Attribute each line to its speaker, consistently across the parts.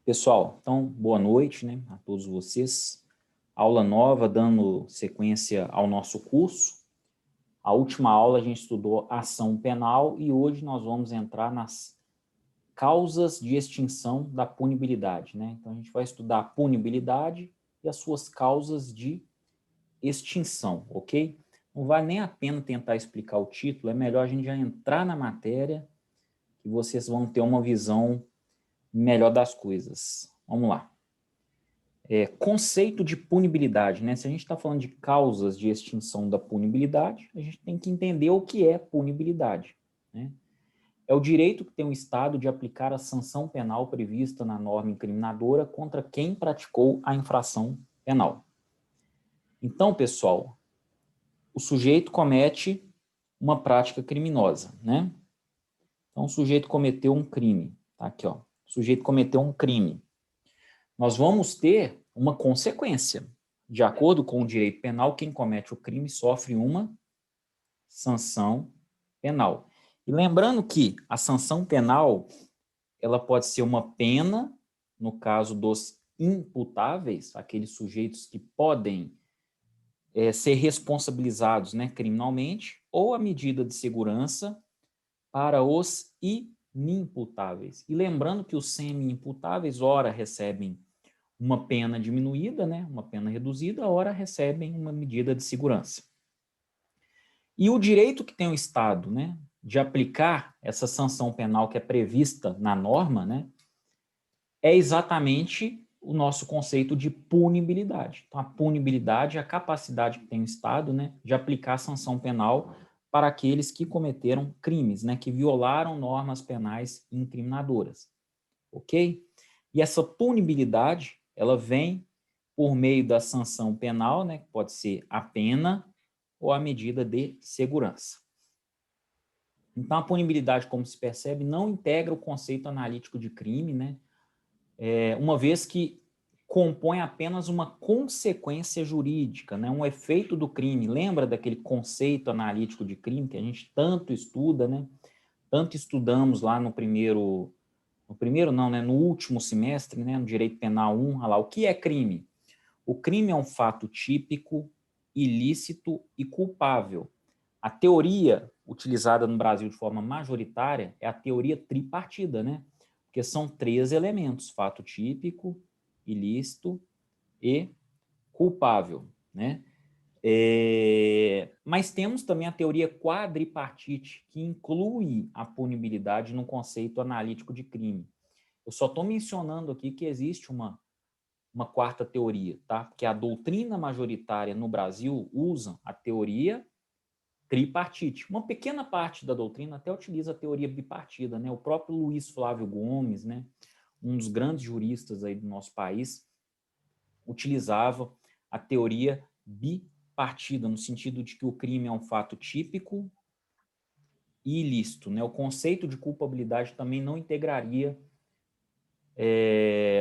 Speaker 1: Pessoal, então, boa noite, né, a todos vocês. Aula nova, dando sequência ao nosso curso. A última aula a gente estudou ação penal e hoje nós vamos entrar nas causas de extinção da punibilidade, né? Então, a gente vai estudar a punibilidade e as suas causas de extinção, ok? Não vale nem a pena tentar explicar o título, é melhor a gente já entrar na matéria que vocês vão ter uma visão melhor das coisas. Vamos lá. Conceito de punibilidade, né? Se a gente está falando de causas de extinção da punibilidade, a gente tem que entender o que é punibilidade, né? É o direito que tem o Estado de aplicar a sanção penal prevista na norma incriminadora contra quem praticou a infração penal. Então, pessoal, o sujeito comete uma prática criminosa, né? Então, o sujeito cometeu um crime, tá aqui, ó. O sujeito cometeu um crime. Nós vamos ter uma consequência. De acordo com o direito penal, quem comete o crime sofre uma sanção penal. E lembrando que a sanção penal, ela pode ser uma pena, no caso dos imputáveis, aqueles sujeitos que podem ser responsabilizados, né, criminalmente, ou a medida de segurança para os inimputáveis. E lembrando que os semi-imputáveis, ora recebem uma pena diminuída, né, uma pena reduzida, ora recebem uma medida de segurança. E o direito que tem o Estado, né, de aplicar essa sanção penal que é prevista na norma, né, é exatamente o nosso conceito de punibilidade. Então, a punibilidade é a capacidade que tem o Estado, né, de aplicar a sanção penal para aqueles que cometeram crimes, né, que violaram normas penais incriminadoras. Ok? E essa punibilidade, ela vem por meio da sanção penal, né, que pode ser a pena ou a medida de segurança. Então, a punibilidade, como se percebe, não integra o conceito analítico de crime, né, uma vez que compõe apenas uma consequência jurídica, né, um efeito do crime. Lembra daquele conceito analítico de crime que a gente tanto estuda, né? Tanto estudamos lá no primeiro não, né, no último semestre, né, no Direito Penal 1, olha lá, o que é crime? O crime é um fato típico, ilícito e culpável. A teoria utilizada no Brasil de forma majoritária é a teoria tripartida, né? Porque são três elementos: fato típico, ilícito e culpável, né? Mas temos também a teoria quadripartite, que inclui a punibilidade no conceito analítico de crime. Eu só estou mencionando aqui que existe uma quarta teoria, tá? Porque a doutrina majoritária no Brasil usa a teoria tripartite. Uma pequena parte da doutrina até utiliza a teoria bipartida, né? O próprio Luiz Flávio Gomes, né, um dos grandes juristas aí do nosso país, utilizava a teoria bipartida, no sentido de que o crime é um fato típico e ilícito, né? O conceito de culpabilidade também não integraria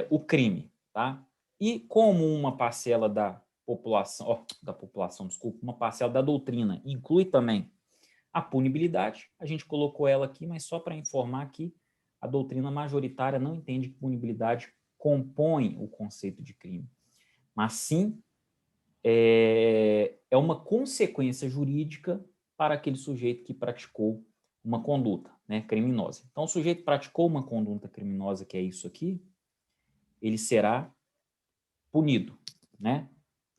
Speaker 1: o crime, tá? E como uma parcela desculpa, uma parcela da doutrina inclui também a punibilidade, a gente colocou ela aqui, mas só para informar que a doutrina majoritária não entende que punibilidade compõe o conceito de crime, mas sim é uma consequência jurídica para aquele sujeito que praticou uma conduta, né, criminosa. Então, o sujeito praticou uma conduta criminosa, que é isso aqui, ele será punido, né?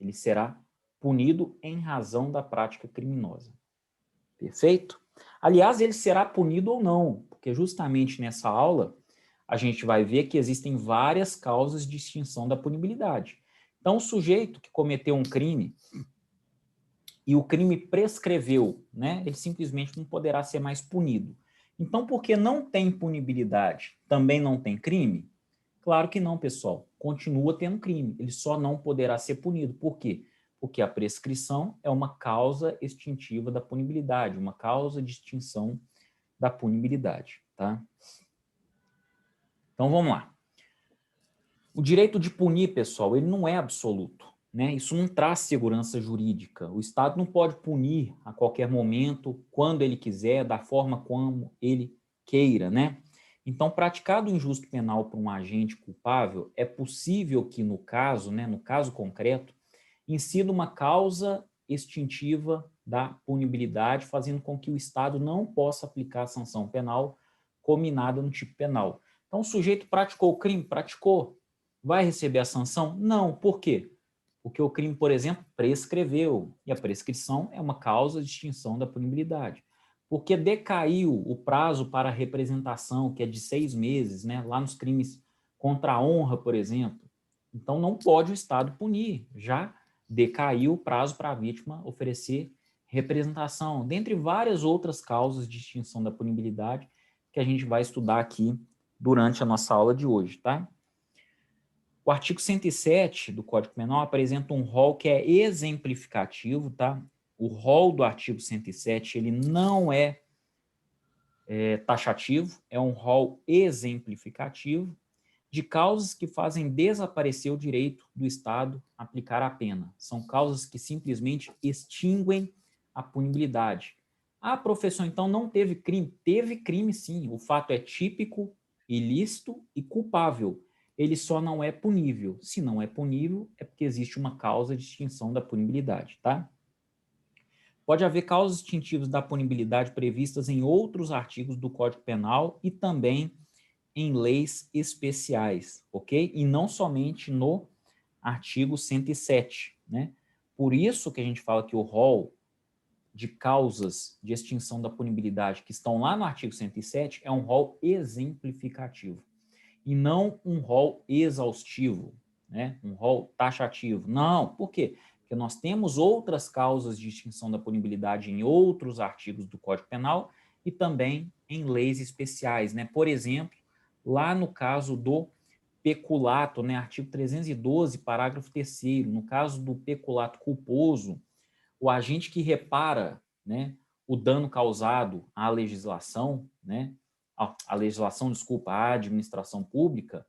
Speaker 1: Ele será punido em razão da prática criminosa. Perfeito? Aliás, ele será punido ou não, porque justamente nessa aula a gente vai ver que existem várias causas de extinção da punibilidade. Então, o sujeito que cometeu um crime e o crime prescreveu, né, ele simplesmente não poderá ser mais punido. Então, porque não tem punibilidade, também não tem crime? Claro que não, pessoal. Continua tendo crime. Ele só não poderá ser punido. Por quê? Porque a prescrição é uma causa extintiva da punibilidade, uma causa de extinção da punibilidade, tá? Então, vamos lá. O direito de punir, pessoal, ele não é absoluto, né? Isso não traz segurança jurídica. O Estado não pode punir a qualquer momento, quando ele quiser, da forma como ele queira, né? Então, praticado o injusto penal por um agente culpável, é possível que, no caso, né, no caso concreto, incida uma causa extintiva da punibilidade, fazendo com que o Estado não possa aplicar a sanção penal cominada no tipo penal. Então, o sujeito praticou o crime? Praticou. Vai receber a sanção? Não. Por quê? Porque o crime, por exemplo, prescreveu, e a prescrição é uma causa de extinção da punibilidade. Porque decaiu o prazo para a representação, que é de 6 meses, né, lá nos crimes contra a honra, por exemplo. Então, não pode o Estado punir, já decaiu o prazo para a vítima oferecer representação, dentre várias outras causas de extinção da punibilidade que a gente vai estudar aqui durante a nossa aula de hoje, tá? O artigo 107 do Código Penal apresenta um rol que é exemplificativo, tá? O rol do artigo 107, ele não é taxativo, é um rol exemplificativo de causas que fazem desaparecer o direito do Estado a aplicar a pena. São causas que simplesmente extinguem a punibilidade. Ah, professor, então não teve crime? Teve crime sim, o fato é típico, ilícito e culpável. Ele só não é punível. Se não é punível, é porque existe uma causa de extinção da punibilidade, tá? Pode haver causas extintivas da punibilidade previstas em outros artigos do Código Penal e também em leis especiais, ok? E não somente no artigo 107, né? Por isso que a gente fala que o rol de causas de extinção da punibilidade que estão lá no artigo 107 é um rol exemplificativo e não um rol exaustivo, né? Um rol taxativo. Não, por quê? Porque nós temos outras causas de extinção da punibilidade em outros artigos do Código Penal e também em leis especiais, né? Por exemplo, lá no caso do peculato, né? Artigo 312, parágrafo 3º, no caso do peculato culposo, o agente que repara, né, o dano causado à legislação, né, a legislação, desculpa, à administração pública,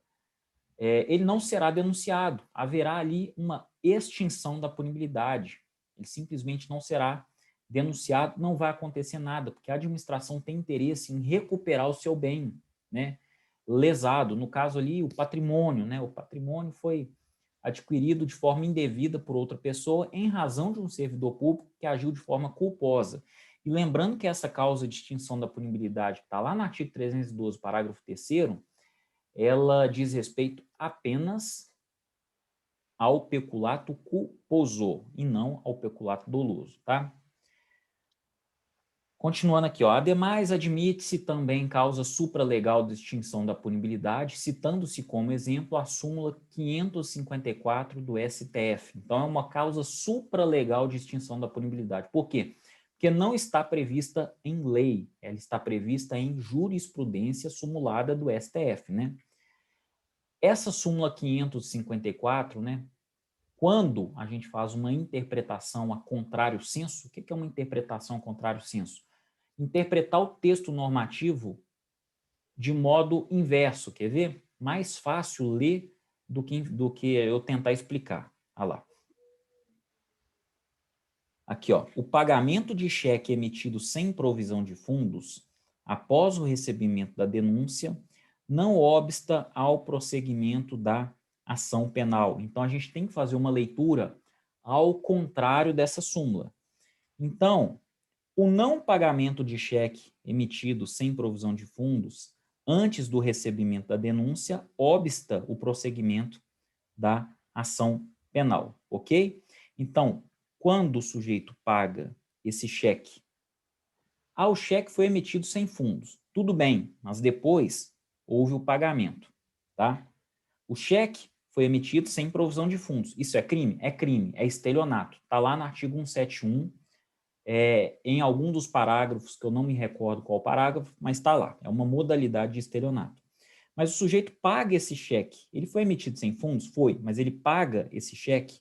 Speaker 1: ele não será denunciado. Haverá ali uma extinção da punibilidade. Ele simplesmente não será denunciado, não vai acontecer nada, porque a administração tem interesse em recuperar o seu bem, né, lesado. No caso ali, o patrimônio, né, o patrimônio foi adquirido de forma indevida por outra pessoa em razão de um servidor público que agiu de forma culposa. E lembrando que essa causa de extinção da punibilidade que está lá no artigo 312, parágrafo 3º, ela diz respeito apenas ao peculato culposo e não ao peculato doloso, tá? Continuando aqui, ó, ademais, admite-se também causa supralegal de extinção da punibilidade, citando-se como exemplo a súmula 554 do STF. Então, é uma causa supralegal de extinção da punibilidade. Por quê? Porque não está prevista em lei, ela está prevista em jurisprudência sumulada do STF, né? Essa súmula 554, né, quando a gente faz uma interpretação a contrário sensu, o que é uma interpretação a contrário sensu? Interpretar o texto normativo de modo inverso, quer ver? Mais fácil ler do que eu tentar explicar. Olha lá. Aqui, ó, o pagamento de cheque emitido sem provisão de fundos, após o recebimento da denúncia, não obsta ao prosseguimento da ação penal. Então, a gente tem que fazer uma leitura ao contrário dessa súmula. Então, o não pagamento de cheque emitido sem provisão de fundos antes do recebimento da denúncia obsta o prosseguimento da ação penal, ok? Então, quando o sujeito paga esse cheque, o cheque foi emitido sem fundos, tudo bem, mas depois houve o pagamento, tá? O cheque foi emitido sem provisão de fundos. Isso é crime? É crime, é estelionato. Está lá no artigo 171, em algum dos parágrafos, que eu não me recordo qual parágrafo, mas está lá. É uma modalidade de estelionato. Mas o sujeito paga esse cheque. Ele foi emitido sem fundos? Foi, mas ele paga esse cheque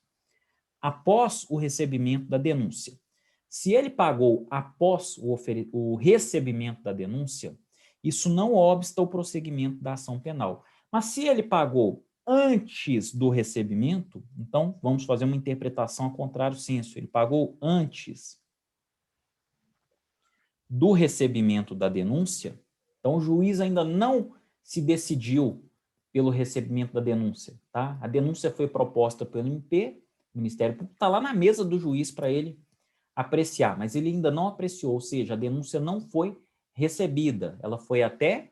Speaker 1: após o recebimento da denúncia. Se ele pagou após o recebimento da denúncia, isso não obsta o prosseguimento da ação penal. Mas se ele pagou antes do recebimento, então vamos fazer uma interpretação ao contrário sensu. Ele pagou antes do recebimento da denúncia, então o juiz ainda não se decidiu pelo recebimento da denúncia, tá? A denúncia foi proposta pelo MP, o Ministério Público, está lá na mesa do juiz para ele apreciar, mas ele ainda não apreciou, ou seja, a denúncia não foi recebida, ela foi até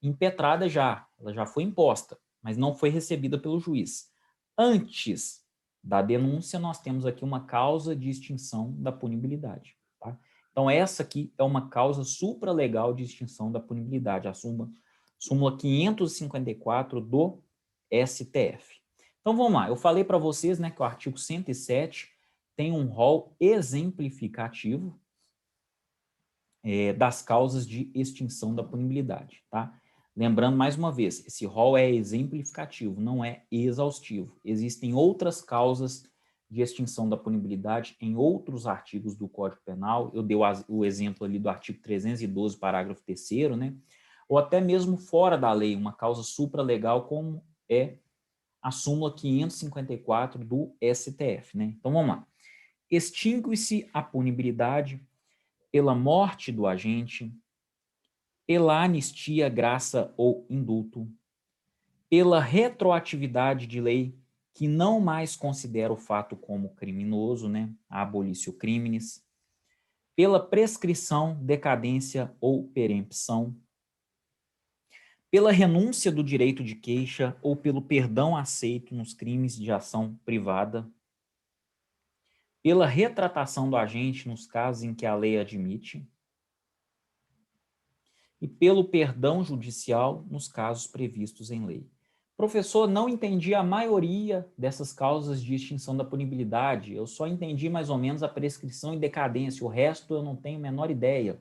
Speaker 1: impetrada já, ela já foi imposta, mas não foi recebida pelo juiz. Antes da denúncia, nós temos aqui uma causa de extinção da punibilidade, tá? Então, essa aqui é uma causa supralegal de extinção da punibilidade, a súmula 554 do STF. Então, vamos lá. Eu falei para vocês, né, que o artigo 107 tem um rol exemplificativo das causas de extinção da punibilidade, tá? Lembrando, mais uma vez, esse rol é exemplificativo, não é exaustivo. Existem outras causas de extinção da punibilidade em outros artigos do Código Penal. Eu dei o exemplo ali do artigo 312, parágrafo 3º, né? Ou até mesmo fora da lei, uma causa supralegal, como é a súmula 554 do STF, né? Então, vamos lá. Extingue-se a punibilidade pela morte do agente, pela anistia, graça ou indulto, pela retroatividade de lei que não mais considera o fato como criminoso, né, a abolício criminis, pela prescrição, decadência ou perempção, pela renúncia do direito de queixa ou pelo perdão aceito nos crimes de ação privada, pela retratação do agente nos casos em que a lei admite, e pelo perdão judicial nos casos previstos em lei. Professor, não entendi a maioria dessas causas de extinção da punibilidade, eu só entendi mais ou menos a prescrição e decadência, o resto eu não tenho a menor ideia.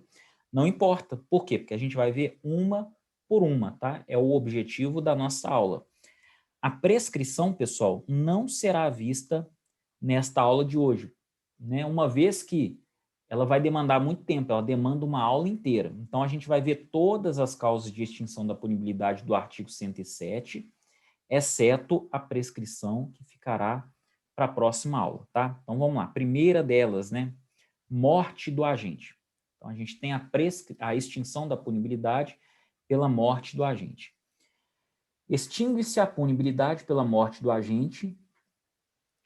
Speaker 1: Não importa. Por quê? Porque a gente vai ver uma por uma, tá? É o objetivo da nossa aula. A prescrição, pessoal, não será vista nesta aula de hoje, né? Uma vez que ela vai demandar muito tempo, ela demanda uma aula inteira. Então, a gente vai ver todas as causas de extinção da punibilidade do artigo 107, exceto a prescrição, que ficará para a próxima aula, tá? Então, vamos lá. Primeira delas, né? Morte do agente. Então, a gente tem a extinção da punibilidade pela morte do agente. Extingue-se a punibilidade pela morte do agente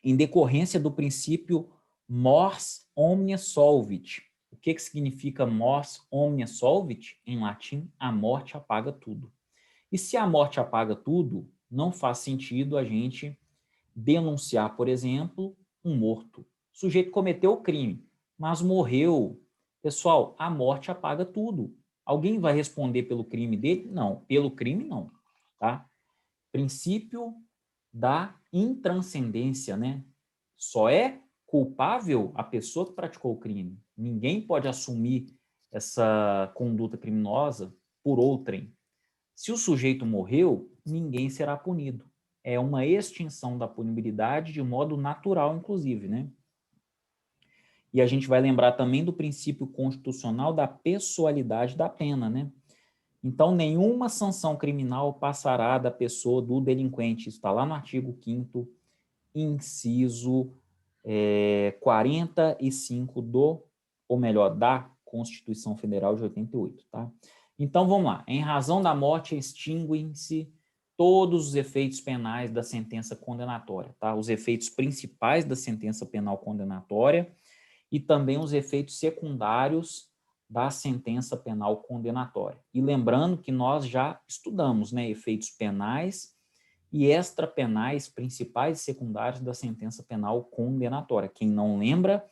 Speaker 1: em decorrência do princípio mors omnia solvit. O que significa mors omnia solvit? Em latim, a morte apaga tudo. E se a morte apaga tudo, não faz sentido a gente denunciar, por exemplo, um morto. O sujeito cometeu o crime, mas morreu. Pessoal, a morte apaga tudo. Alguém vai responder pelo crime dele? Não, pelo crime não, tá? Princípio da intranscendência, né? Só é culpável a pessoa que praticou o crime. Ninguém pode assumir essa conduta criminosa por outrem. Se o sujeito morreu, ninguém será punido. É uma extinção da punibilidade de modo natural, inclusive, né? E a gente vai lembrar também do princípio constitucional da pessoalidade da pena, né? Então, nenhuma sanção criminal passará da pessoa do delinquente. Isso está lá no artigo 5º, inciso 45 da Constituição Federal de 88, tá? Então, vamos lá. Em razão da morte, extinguem-se todos os efeitos penais da sentença condenatória, tá? Os efeitos principais da sentença penal condenatória e também os efeitos secundários da sentença penal condenatória. E lembrando que nós já estudamos, né, efeitos penais e extrapenais principais e secundários da sentença penal condenatória. Quem não lembra,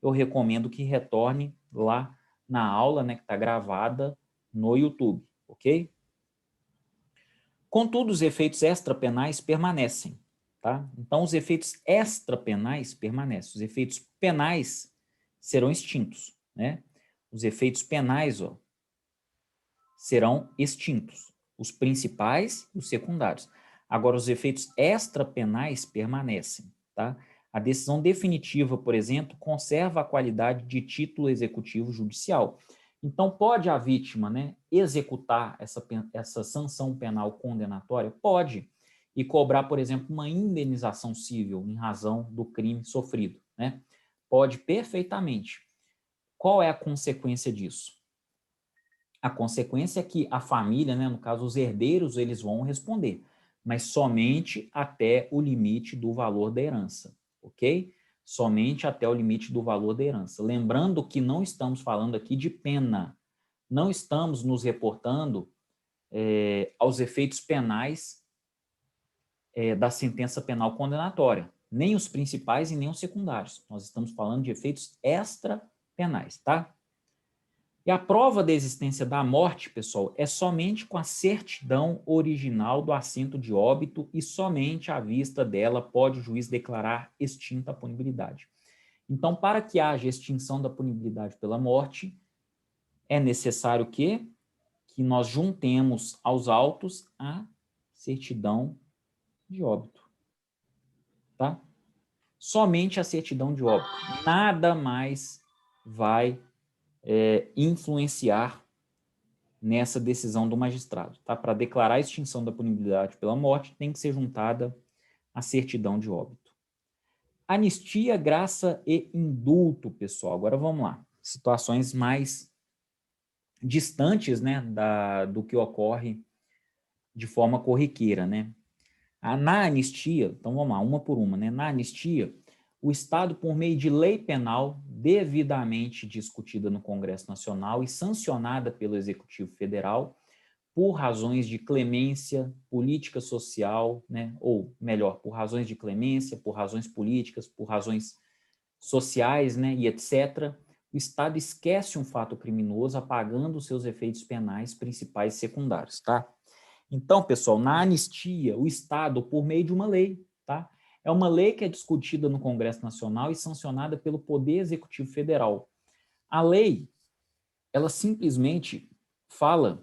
Speaker 1: eu recomendo que retorne lá na aula, né, que está gravada no YouTube, ok? Contudo, os efeitos extrapenais permanecem, tá? Então, os efeitos extrapenais permanecem. Os efeitos penais serão extintos, né? Os efeitos penais, ó, serão extintos. Os principais e os secundários. Agora, os efeitos extrapenais permanecem, tá? A decisão definitiva, por exemplo, conserva a qualidade de título executivo judicial. Então, pode a vítima, né, executar essa sanção penal condenatória? Pode. E cobrar, por exemplo, uma indenização civil em razão do crime sofrido, né? Pode perfeitamente. Qual é a consequência disso? A consequência é que a família, né, no caso os herdeiros, eles vão responder, mas somente até o limite do valor da herança, ok? Somente até o limite do valor da herança. Lembrando que não estamos falando aqui de pena, não estamos nos reportando aos efeitos penais da sentença penal condenatória, nem os principais e nem os secundários. Nós estamos falando de efeitos extrapenais, tá? E a prova da existência da morte, pessoal, é somente com a certidão original do assento de óbito e somente à vista dela pode o juiz declarar extinta a punibilidade. Então, para que haja extinção da punibilidade pela morte, é necessário que nós juntemos aos autos a certidão de óbito, tá? Somente a certidão de óbito. Nada mais vai influenciar nessa decisão do magistrado, tá? Para declarar a extinção da punibilidade pela morte, tem que ser juntada a certidão de óbito. Anistia, graça e indulto, pessoal. Agora vamos lá. Situações mais distantes, né, do que ocorre de forma corriqueira, né? Na anistia, então vamos lá, uma por uma, né? Na anistia, o Estado, por meio de lei penal devidamente discutida no Congresso Nacional e sancionada pelo Executivo Federal, por razões de clemência política social, né? Ou melhor, por razões de clemência, por razões políticas, por razões sociais, né? E etc., o Estado esquece um fato criminoso, apagando os seus efeitos penais principais e secundários, tá? Então, pessoal, na anistia, o Estado, por meio de uma lei, tá? É uma lei que é discutida no Congresso Nacional e sancionada pelo Poder Executivo Federal. A lei, ela simplesmente fala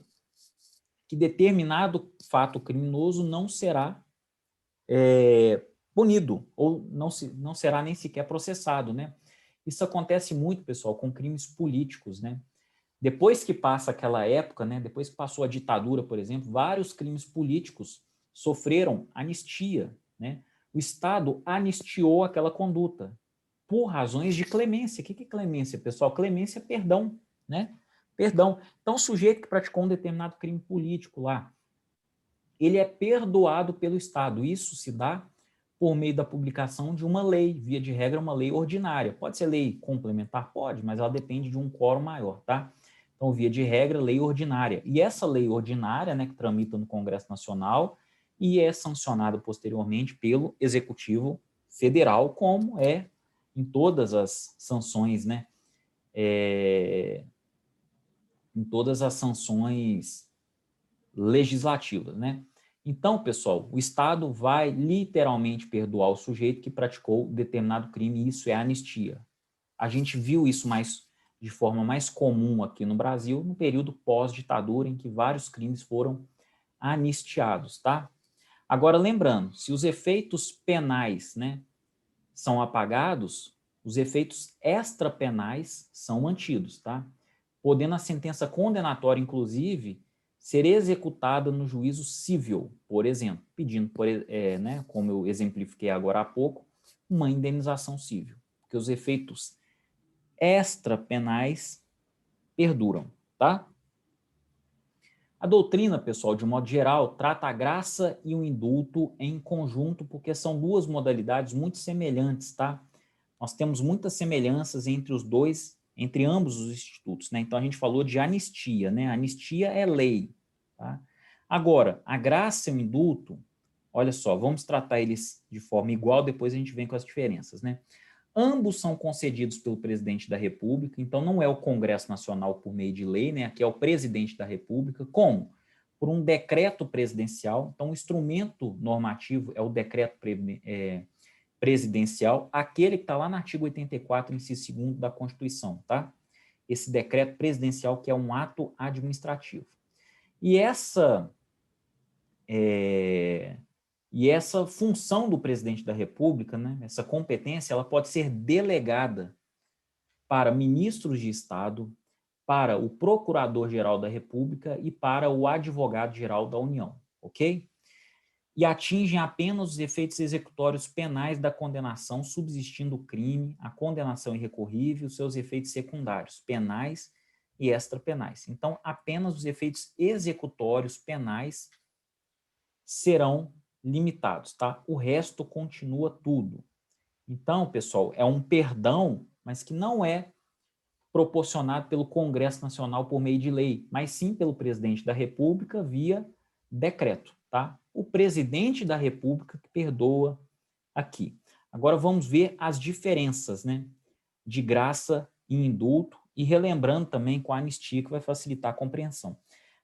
Speaker 1: que determinado fato criminoso não será punido, ou não será nem sequer processado, né? Isso acontece muito, pessoal, com crimes políticos, né? Depois que passa aquela época, né, depois que passou a ditadura, por exemplo, vários crimes políticos sofreram anistia, né? O Estado anistiou aquela conduta por razões de clemência. O que é clemência, pessoal? Clemência é perdão, né? Perdão. Então, o sujeito que praticou um determinado crime político lá, ele é perdoado pelo Estado. Isso se dá por meio da publicação de uma lei, via de regra, uma lei ordinária. Pode ser lei complementar? Pode, mas ela depende de um quórum maior, tá? Então, via de regra, lei ordinária. E essa lei ordinária, né, que tramita no Congresso Nacional e é sancionada posteriormente pelo Executivo Federal, como é em todas as sanções, né? Em todas as sanções legislativas, né? Então, pessoal, o Estado vai literalmente perdoar o sujeito que praticou determinado crime, e isso é anistia. A gente viu isso de forma mais comum aqui no Brasil, no período pós-ditadura, em que vários crimes foram anistiados, tá? Agora, lembrando, se os efeitos penais, né, são apagados, os efeitos extrapenais são mantidos, tá? Podendo a sentença condenatória, inclusive, ser executada no juízo civil, por exemplo, pedindo, né, como eu exemplifiquei agora há pouco, uma indenização civil, porque os efeitos extrapenais perduram, tá? A doutrina, pessoal, de modo geral, trata a graça e o indulto em conjunto, porque são duas modalidades muito semelhantes, tá? Nós temos muitas semelhanças entre ambos os institutos, né? Então, a gente falou de anistia, né? Anistia é lei, tá? Agora, a graça e o indulto, olha só, vamos tratar eles de forma igual, depois a gente vem com as diferenças, né? Ambos são concedidos pelo presidente da República, então não é o Congresso Nacional por meio de lei, né? Aqui é o presidente da República. Como? Por um decreto presidencial. Então, o instrumento normativo é o decreto presidencial, aquele que está lá no artigo 84, inciso 2º da Constituição, tá? Esse decreto presidencial que é um ato administrativo. E essa função do presidente da República, né, essa competência, ela pode ser delegada para ministros de Estado, para o Procurador-Geral da República e para o Advogado-Geral da União, ok? E atingem apenas os efeitos executórios penais da condenação, subsistindo o crime, a condenação irrecorrível e os seus efeitos secundários, penais e extrapenais. Então, apenas os efeitos executórios penais serão limitados, tá? O resto continua tudo. Então, pessoal, é um perdão, mas que não é proporcionado pelo Congresso Nacional por meio de lei, mas sim pelo presidente da República via decreto, tá? O presidente da República que perdoa aqui. Agora vamos ver as diferenças, né, de graça e indulto, e relembrando também com a anistia, que vai facilitar a compreensão.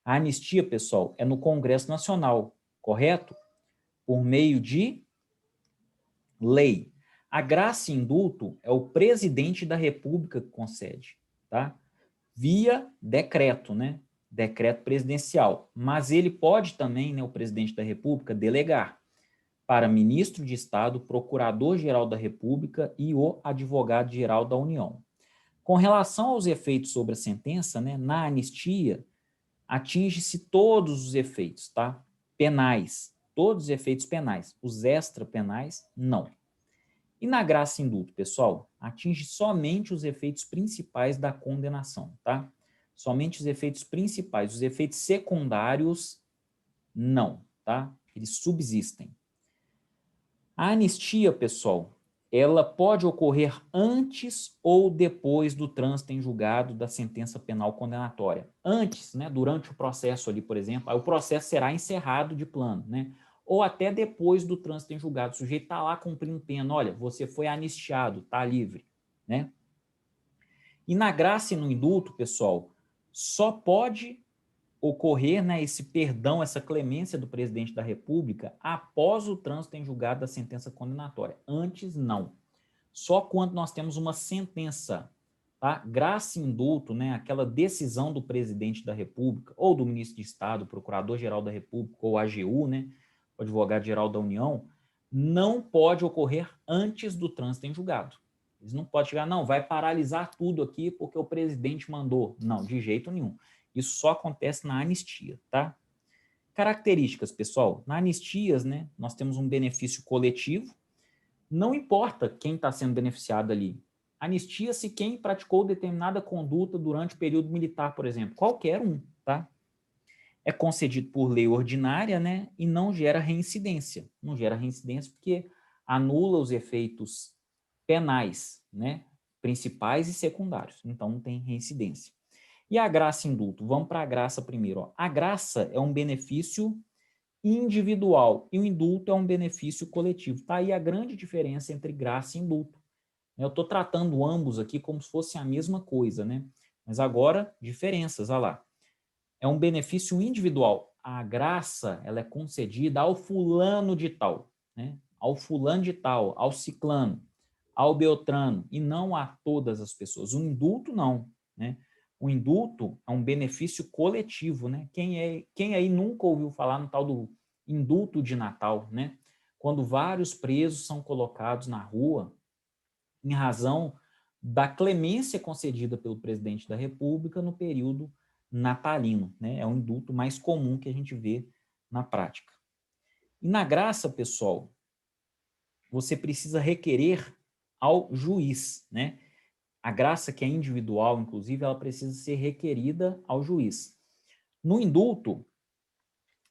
Speaker 1: A anistia, pessoal, é no Congresso Nacional, correto? Por meio de lei. A graça e indulto é o presidente da República que concede, tá? Via decreto, né? Decreto presidencial. Mas ele pode também, né, o presidente da República, delegar para ministro de Estado, procurador-geral da República e o advogado-geral da União. Com relação aos efeitos sobre a sentença, né, na anistia, atinge-se todos os efeitos, tá? Penais, todos os efeitos penais. Os extrapenais, não. E na graça e indulto, pessoal, atinge somente os efeitos principais da condenação, tá? Somente os efeitos principais. Os efeitos secundários, não, tá? Eles subsistem. A anistia, pessoal, ela pode ocorrer antes ou depois do trânsito em julgado da sentença penal condenatória. Antes, né, durante o processo ali, por exemplo, aí o processo será encerrado de plano, né? Ou até depois do trânsito em julgado. O sujeito está lá cumprindo pena, olha, você foi anistiado, está livre, né? E na graça e no indulto, pessoal, só pode ocorrer, né, esse perdão, essa clemência do presidente da República após o trânsito em julgado da sentença condenatória. Antes, não. Só quando nós temos uma sentença, tá? Graça e indulto, né, aquela decisão do presidente da República, ou do ministro de Estado, procurador-geral da República, ou AGU, né, o advogado-geral da União, não pode ocorrer antes do trânsito em julgado. Eles não podem chegar, não, vai paralisar tudo aqui porque o presidente mandou. Não, de jeito nenhum. Isso só acontece na anistia, tá? Características, pessoal. Na anistias, né, nós temos um benefício coletivo. Não importa quem está sendo beneficiado ali. Anistia-se quem praticou determinada conduta durante o período militar, por exemplo. Qualquer um, tá? É concedido por lei ordinária, né, e não gera reincidência. Não gera reincidência porque anula os efeitos penais, né, principais e secundários. Então, não tem reincidência. E a graça e indulto? Vamos para a graça primeiro. Ó. A graça é um benefício individual e o indulto é um benefício coletivo. Está aí a grande diferença entre graça e indulto. Eu estou tratando ambos aqui como se fosse a mesma coisa, né? Mas agora, diferenças, olha lá. É um benefício individual. A graça, ela é concedida ao fulano de tal, né? Ao fulano de tal, ao ciclano, ao beltrano, e não a todas as pessoas. O indulto, não, né? O indulto é um benefício coletivo, né? Quem aí nunca ouviu falar no tal do indulto de Natal, né? Quando vários presos são colocados na rua em razão da clemência concedida pelo presidente da República no período natalino, né? É o indulto mais comum que a gente vê na prática. E na graça, pessoal, você precisa requerer ao juiz, né? A graça que é individual, inclusive, ela precisa ser requerida ao juiz. No indulto,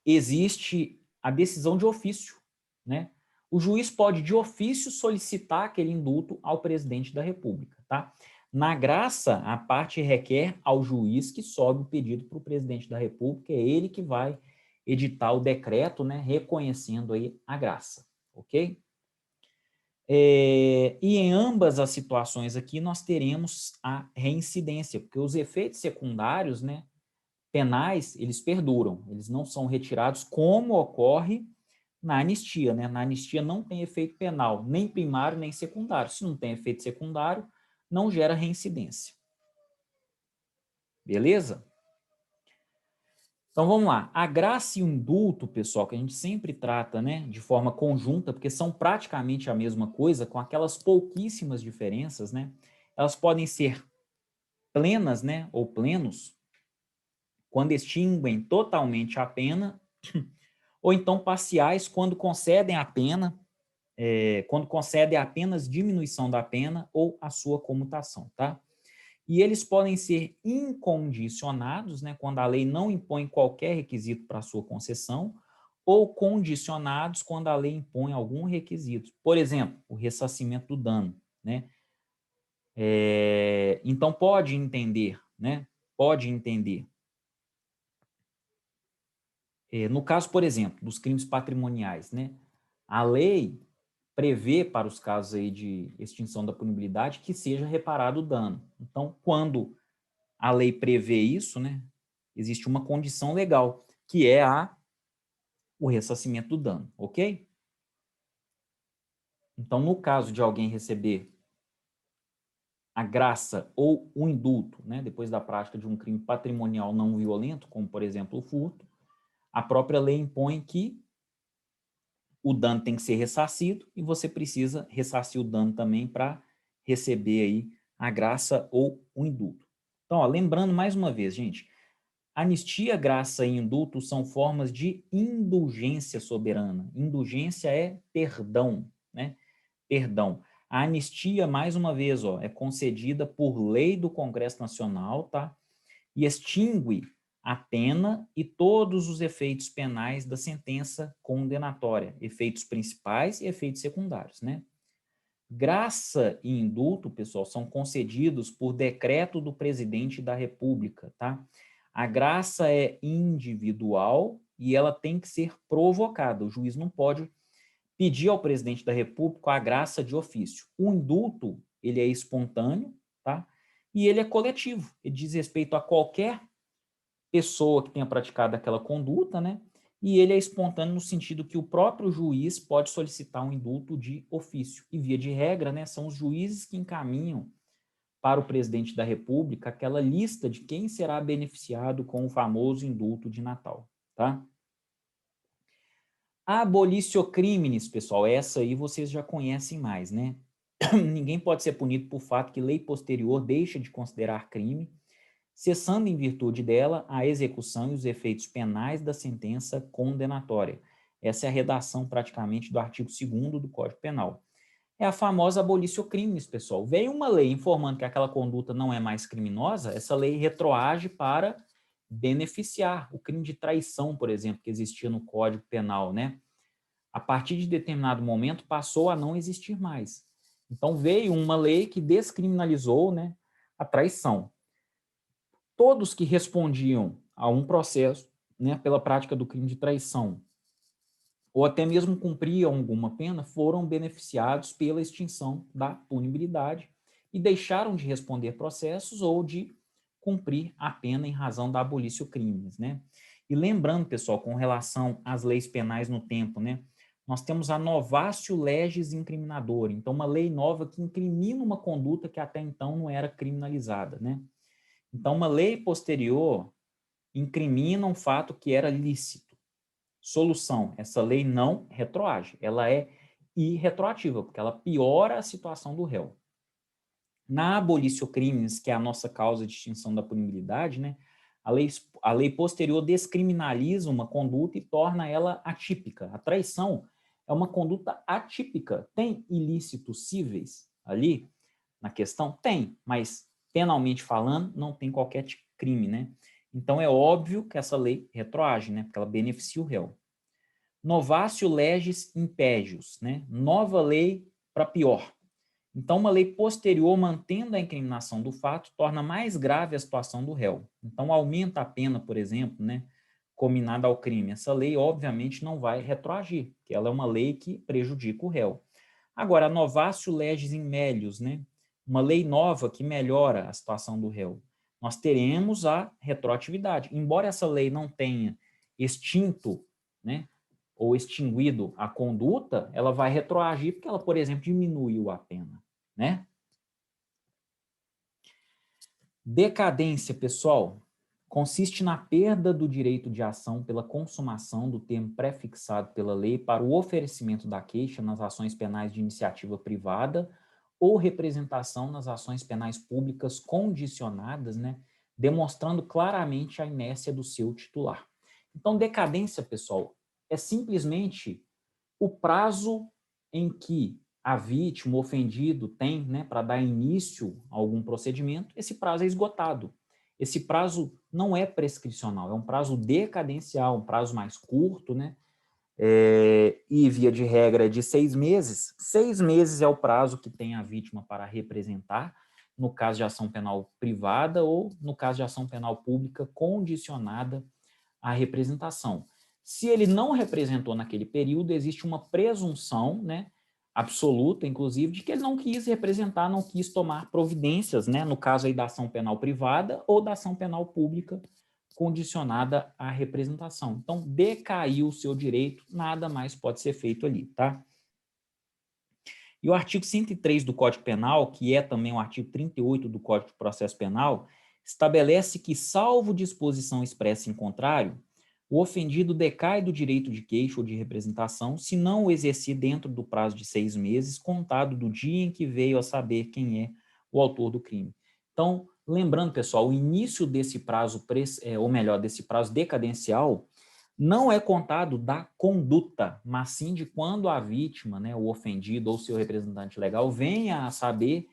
Speaker 1: existe a decisão de ofício, né? O juiz pode, de ofício, solicitar aquele indulto ao presidente da República, tá? Na graça, a parte requer ao juiz que sobe o pedido para o presidente da República, é ele que vai editar o decreto, né, reconhecendo aí a graça, ok? E em ambas as situações aqui, nós teremos a reincidência, porque os efeitos secundários, né, penais, eles perduram, eles não são retirados como ocorre na anistia, né? Na anistia não tem efeito penal, nem primário, nem secundário. Se não tem efeito secundário, não gera reincidência. Beleza? Então vamos lá. A graça e o indulto, pessoal, que a gente sempre trata, né, de forma conjunta, porque são praticamente a mesma coisa, com aquelas pouquíssimas diferenças, né? Elas podem ser plenas, né, ou plenos, quando extinguem totalmente a pena, ou então parciais, quando concedem a pena, quando concedem apenas diminuição da pena ou a sua comutação, tá? e eles podem ser incondicionados, né, quando a lei não impõe qualquer requisito para sua concessão, ou condicionados quando a lei impõe algum requisito. Por exemplo, o ressarcimento do dano, né? Então, pode entender, né? Pode entender. No caso, por exemplo, dos crimes patrimoniais, né? A lei prevê para os casos aí de extinção da punibilidade que seja reparado o dano. Então, quando a lei prevê isso, né? Existe uma condição legal, que é o ressarcimento do dano, ok? Então, no caso de alguém receber a graça ou o indulto, né, depois da prática de um crime patrimonial não violento, como, por exemplo, o furto, a própria lei impõe que o dano tem que ser ressarcido e você precisa ressarcir o dano também para receber aí a graça ou o indulto. Então, ó, lembrando mais uma vez, gente, anistia, graça e indulto são formas de indulgência soberana. Indulgência é perdão, né? Perdão. A anistia, mais uma vez, ó, é concedida por lei do Congresso Nacional, tá? E extingue a pena e todos os efeitos penais da sentença condenatória, efeitos principais e efeitos secundários, né? Graça e indulto, pessoal, são concedidos por decreto do presidente da República, tá? A graça é individual e ela tem que ser provocada. O juiz não pode pedir ao presidente da República a graça de ofício. O indulto, ele é espontâneo, tá? E ele é coletivo. Ele diz respeito a qualquer pessoa que tenha praticado aquela conduta, né? E ele é espontâneo no sentido que o próprio juiz pode solicitar um indulto de ofício. E, via de regra, né, são os juízes que encaminham para o presidente da República aquela lista de quem será beneficiado com o famoso indulto de Natal, tá? Abolicio crimes, pessoal, essa aí vocês já conhecem mais, né? Ninguém pode ser punido por fato que lei posterior deixa de considerar crime, cessando em virtude dela a execução e os efeitos penais da sentença condenatória. Essa é a redação praticamente do artigo 2º do Código Penal. É a famosa abolicio crimes, pessoal. Veio uma lei informando que aquela conduta não é mais criminosa, essa lei retroage para beneficiar o crime de traição, por exemplo, que existia no Código Penal, né? A partir de determinado momento passou a não existir mais. Então veio uma lei que descriminalizou, né, a traição. Todos que respondiam a um processo, né, pela prática do crime de traição, ou até mesmo cumpriam alguma pena, foram beneficiados pela extinção da punibilidade e deixaram de responder processos ou de cumprir a pena em razão da abolicio crimes, né? E lembrando, pessoal, com relação às leis penais no tempo, né, nós temos a novatio legis incriminadora, então uma lei nova que incrimina uma conduta que até então não era criminalizada, né? Então, uma lei posterior incrimina um fato que era lícito. Solução: essa lei não retroage, ela é irretroativa, porque ela piora a situação do réu. Na abolicio crimes, que é a nossa causa de extinção da punibilidade, né, a lei posterior descriminaliza uma conduta e torna ela atípica. A traição é uma conduta atípica. Tem ilícitos cíveis ali na questão? Tem, mas penalmente falando, não tem qualquer crime, né? Então é óbvio que essa lei retroage, né? Porque ela beneficia o réu. Novatio legis impégios, né? Nova lei para pior. Então, uma lei posterior, mantendo a incriminação do fato, torna mais grave a situação do réu. Então, aumenta a pena, por exemplo, né, cominada ao crime. Essa lei, obviamente, não vai retroagir, porque ela é uma lei que prejudica o réu. Agora, a novatio legis in melius, né, uma lei nova que melhora a situação do réu. Nós teremos a retroatividade. Embora essa lei não tenha extinto, né, ou extinguido a conduta, ela vai retroagir porque ela, por exemplo, diminuiu a pena, né? Decadência, pessoal, consiste na perda do direito de ação pela consumação do termo prefixado pela lei para o oferecimento da queixa nas ações penais de iniciativa privada ou representação nas ações penais públicas condicionadas, né, demonstrando claramente a inércia do seu titular. Então, decadência, pessoal, é simplesmente o prazo em que a vítima, o ofendido, tem, né, para dar início a algum procedimento, esse prazo é esgotado. Esse prazo não é prescricional, é um prazo decadencial, um prazo mais curto, né? E via de regra é de 6 meses. 6 meses é o prazo que tem a vítima para representar, no caso de ação penal privada ou no caso de ação penal pública condicionada à representação. Se ele não representou naquele período, existe uma presunção, né, absoluta, inclusive, de que ele não quis representar, não quis tomar providências, né, no caso aí da ação penal privada ou da ação penal pública condicionada à representação. Então, decaiu o seu direito, nada mais pode ser feito ali, tá? E o artigo 103 do Código Penal, que é também o artigo 38 do Código de Processo Penal, estabelece que, salvo disposição expressa em contrário, o ofendido decai do direito de queixa ou de representação se não o exercer dentro do prazo de 6 meses, contado do dia em que veio a saber quem é o autor do crime. Então, lembrando, pessoal, o início desse prazo, ou melhor, desse prazo decadencial, não é contado da conduta, mas sim de quando a vítima, né, o ofendido ou seu representante legal venha a saber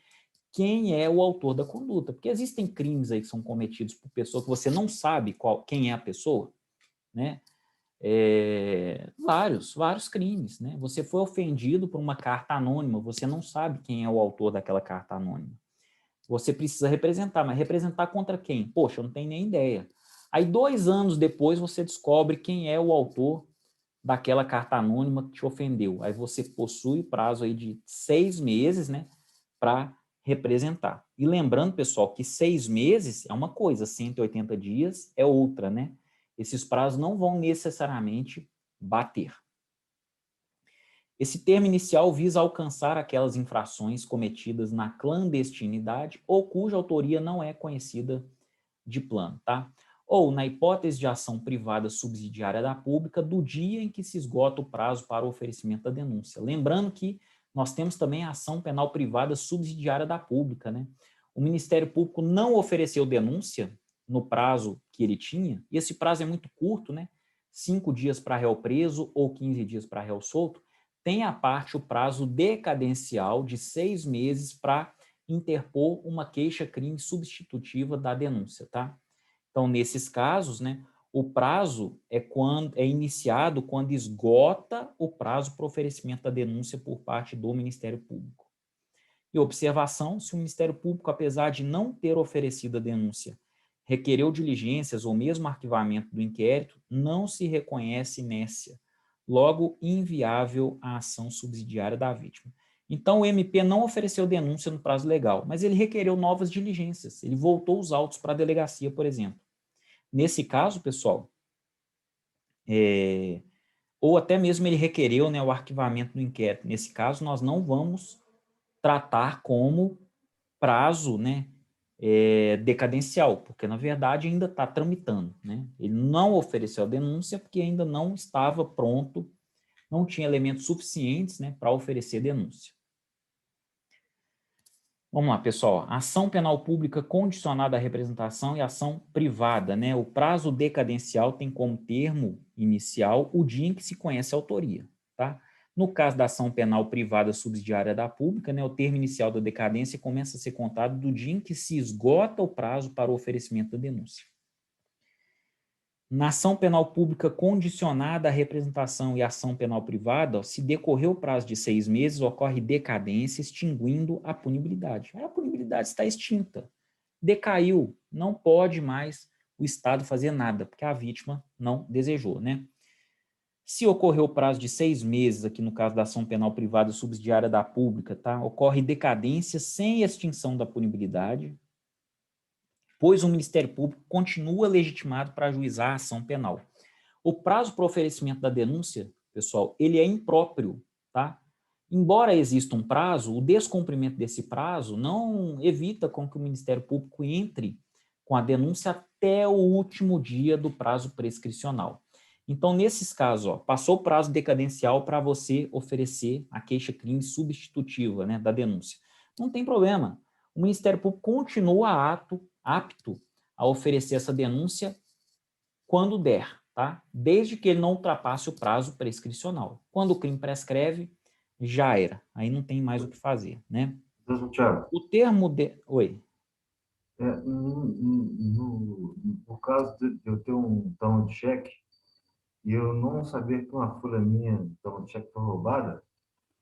Speaker 1: quem é o autor da conduta. Porque existem crimes aí que são cometidos por pessoa que você não sabe quem é a pessoa, né? Vários crimes, né? Você foi ofendido por uma carta anônima, você não sabe quem é o autor daquela carta anônima. Você precisa representar, mas representar contra quem? Poxa, eu não tenho nem ideia. Aí 2 anos depois você descobre quem é o autor daquela carta anônima que te ofendeu. Aí você possui o prazo aí de 6 meses, né, para representar. E lembrando, pessoal, que 6 meses é uma coisa, 180 dias é outra, né? Esses prazos não vão necessariamente bater. Esse termo inicial visa alcançar aquelas infrações cometidas na clandestinidade ou cuja autoria não é conhecida de plano, tá? Ou, na hipótese de ação privada subsidiária da pública, do dia em que se esgota o prazo para o oferecimento da denúncia. Lembrando que nós temos também a ação penal privada subsidiária da pública, né? O Ministério Público não ofereceu denúncia no prazo que ele tinha, e esse prazo é muito curto, né? 5 dias para réu preso ou 15 dias para réu solto, tem à parte o prazo decadencial de 6 meses para interpor uma queixa-crime substitutiva da denúncia, tá? Então, nesses casos, né, o prazo é iniciado quando esgota o prazo para oferecimento da denúncia por parte do Ministério Público. E observação, se o Ministério Público, apesar de não ter oferecido a denúncia, requereu diligências ou mesmo arquivamento do inquérito, não se reconhece inércia, logo inviável a ação subsidiária da vítima. Então, o MP não ofereceu denúncia no prazo legal, mas ele requereu novas diligências, ele voltou os autos para a delegacia, por exemplo. Nesse caso, pessoal, ou até mesmo ele requereu, né, o arquivamento do inquérito. Nesse caso, nós não vamos tratar como prazo, né, decadencial, porque na verdade ainda está tramitando, né? Ele não ofereceu a denúncia porque ainda não estava pronto, não tinha elementos suficientes, né, para oferecer denúncia. Vamos lá, pessoal. Ação penal pública condicionada à representação e ação privada, né? O prazo decadencial tem como termo inicial o dia em que se conhece a autoria, tá? No caso da ação penal privada subsidiária da pública, né, o termo inicial da decadência começa a ser contado do dia em que se esgota o prazo para o oferecimento da denúncia. Na ação penal pública condicionada à representação e ação penal privada, se decorrer o prazo de 6 meses, ocorre decadência, extinguindo a punibilidade. A punibilidade está extinta. Decaiu, não pode mais o Estado fazer nada, porque a vítima não desejou, né? Se ocorreu o prazo de 6 meses, aqui no caso da ação penal privada subsidiária da pública, tá? Ocorre decadência sem extinção da punibilidade, pois o Ministério Público continua legitimado para ajuizar a ação penal. O prazo para oferecimento da denúncia, pessoal, ele é impróprio, tá? Embora exista um prazo, o descumprimento desse prazo não evita com que o Ministério Público entre com a denúncia até o último dia do prazo prescricional. Então, nesses casos, ó, passou o prazo decadencial para você oferecer a queixa-crime substitutiva, né, da denúncia. Não tem problema. O Ministério Público continua apto a oferecer essa denúncia quando der, tá? Desde que ele não ultrapasse o prazo prescricional. Quando o crime prescreve, a já era. Aí não tem mais o que fazer, né?
Speaker 2: Doutor Thiago,
Speaker 1: O termo de... Oi.
Speaker 2: no caso de eu ter um talão de cheque e eu não saber que uma folha minha, talão de cheque, foi roubada,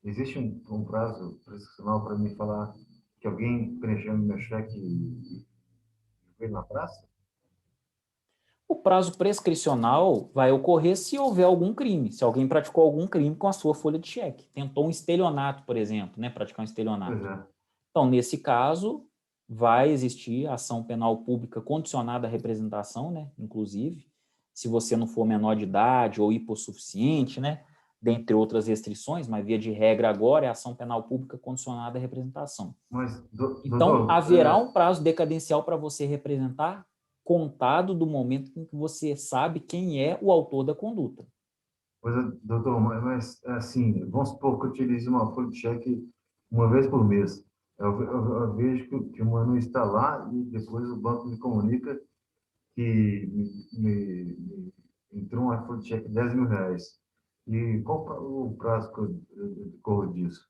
Speaker 2: existe um prazo prescricional para me falar que alguém preencheu meu cheque e veio na praça?
Speaker 1: O prazo prescricional vai ocorrer se houver algum crime, se alguém praticou algum crime com a sua folha de cheque. Tentou um estelionato, por exemplo, né? Praticar um
Speaker 2: Pois
Speaker 1: estelionato.
Speaker 2: é.
Speaker 1: Então, nesse caso, vai existir ação penal pública condicionada à representação, né? Inclusive, se você não for menor de idade ou hipossuficiente, né? Dentre outras restrições, mas via de regra agora é ação penal pública condicionada à representação.
Speaker 2: Mas,
Speaker 1: Então,
Speaker 2: doutor,
Speaker 1: haverá um prazo decadencial para você representar, contado do momento em que você sabe quem é o autor da conduta.
Speaker 2: doutor, assim, vamos supor que eu utilize uma folha de cheque uma vez por mês. Eu vejo que uma não está lá e depois o banco me comunica que me entrou uma folha de cheque de 10 mil reais. E qual o prazo que eu corro disso?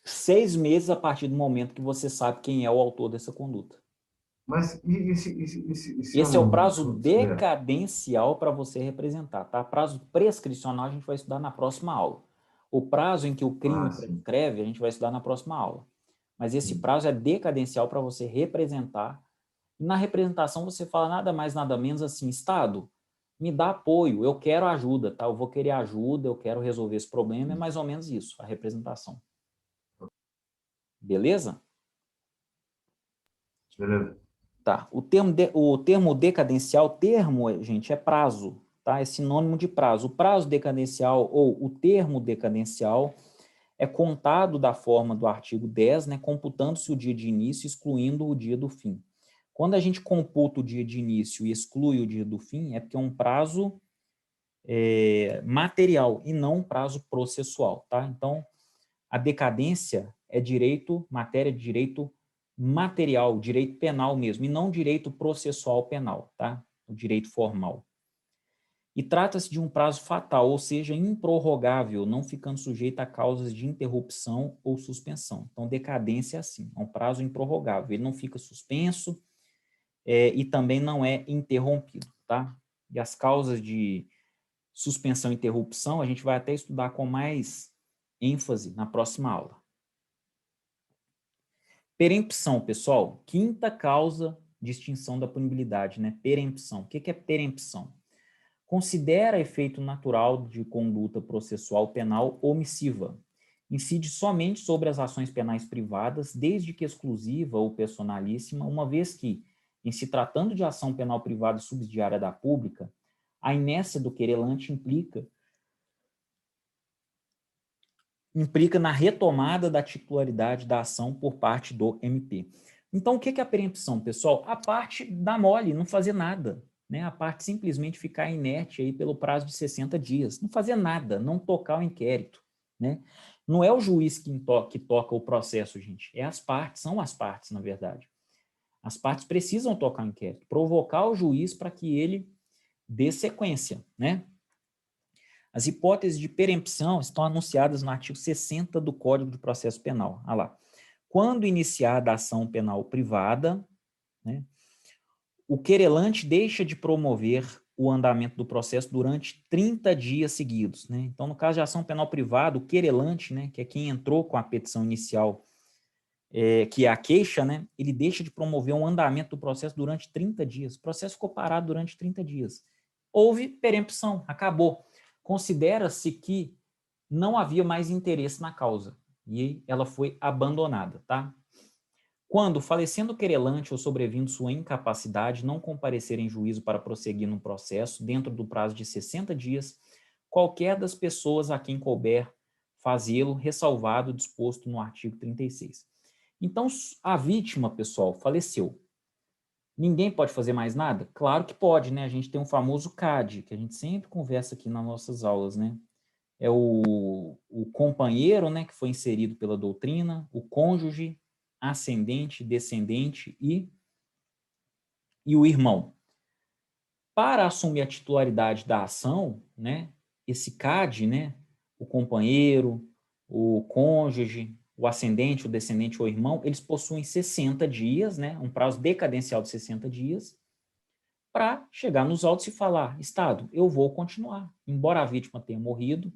Speaker 1: 6 meses a partir do momento que você sabe quem é o autor dessa conduta.
Speaker 2: Mas e se eu
Speaker 1: Esse é o
Speaker 2: não
Speaker 1: prazo
Speaker 2: souber?
Speaker 1: decadencial para você representar, tá? Prazo prescricional a gente vai estudar na próxima aula. O prazo em que o crime
Speaker 2: Ah, sim,
Speaker 1: prescreve a gente vai estudar na próxima aula. Mas esse
Speaker 2: sim.
Speaker 1: prazo é decadencial para você representar. E na representação você fala nada mais, nada menos assim, Estado, me dá apoio, eu quero ajuda, tá? Eu vou querer ajuda, eu quero resolver esse problema, é mais ou menos isso, a representação. Beleza?
Speaker 2: Beleza.
Speaker 1: Tá. O termo decadencial, termo, gente, é prazo, tá? É sinônimo de prazo. O prazo decadencial ou o termo decadencial é contado da forma do artigo 10, né? Computando-se o dia de início, excluindo o dia do fim. Quando a gente computa o dia de início e exclui o dia do fim, é porque é um prazo material e não um prazo processual, tá? Então, a decadência é direito, matéria de direito material, direito penal mesmo, e não direito processual penal, tá? O direito formal. E trata-se de um prazo fatal, ou seja, improrrogável, não ficando sujeito a causas de interrupção ou suspensão. Então, decadência é assim, é um prazo improrrogável, ele não fica suspenso e também não é interrompido, tá? E as causas de suspensão e interrupção a gente vai até estudar com mais ênfase na próxima aula. Perempção, pessoal, quinta causa de extinção da punibilidade, né? Perempção. O que é perempção? Considera efeito natural de conduta processual penal omissiva. Incide somente sobre as ações penais privadas, desde que exclusiva ou personalíssima, uma vez que, em se tratando de ação penal privada subsidiária da pública, a inércia do querelante implica na retomada da titularidade da ação por parte do MP. Então, o que é a perempção, pessoal? A parte dá mole, não fazer nada, né? A parte simplesmente ficar inerte aí pelo prazo de 60 dias, não fazer nada, não tocar o inquérito, né? Não é o juiz que toca o processo, gente, é as partes, são as partes, na verdade. As partes precisam tocar o inquérito, provocar o juiz para que ele dê sequência, né? As hipóteses de perempção estão anunciadas no artigo 60 do Código de Processo Penal. Olha lá. Quando iniciada a ação penal privada, né, o querelante deixa de promover o andamento do processo durante 30 dias seguidos, né? Então, no caso de ação penal privada, o querelante, né, que é quem entrou com a petição inicial, que é a queixa, né, ele deixa de promover um andamento do processo durante 30 dias. O processo ficou parado durante 30 dias. Houve perempção, acabou. Considera-se que não havia mais interesse na causa e ela foi abandonada, tá? Quando, falecendo o querelante ou sobrevindo sua incapacidade, não comparecer em juízo para prosseguir no processo, dentro do prazo de 60 dias, qualquer das pessoas a quem couber fazê-lo, ressalvado o disposto no artigo 36. Então, a vítima, pessoal, faleceu. Ninguém pode fazer mais nada? Claro que pode, né? A gente tem um famoso CAD, que a gente sempre conversa aqui nas nossas aulas, né? É o companheiro, né, que foi inserido pela doutrina, o cônjuge, ascendente, descendente e o irmão. Para assumir a titularidade da ação, né, esse CAD, né, o companheiro, o cônjuge, o ascendente, o descendente ou irmão, eles possuem 60 dias, né, um prazo decadencial de 60 dias, para chegar nos autos e falar, Estado, eu vou continuar. Embora a vítima tenha morrido,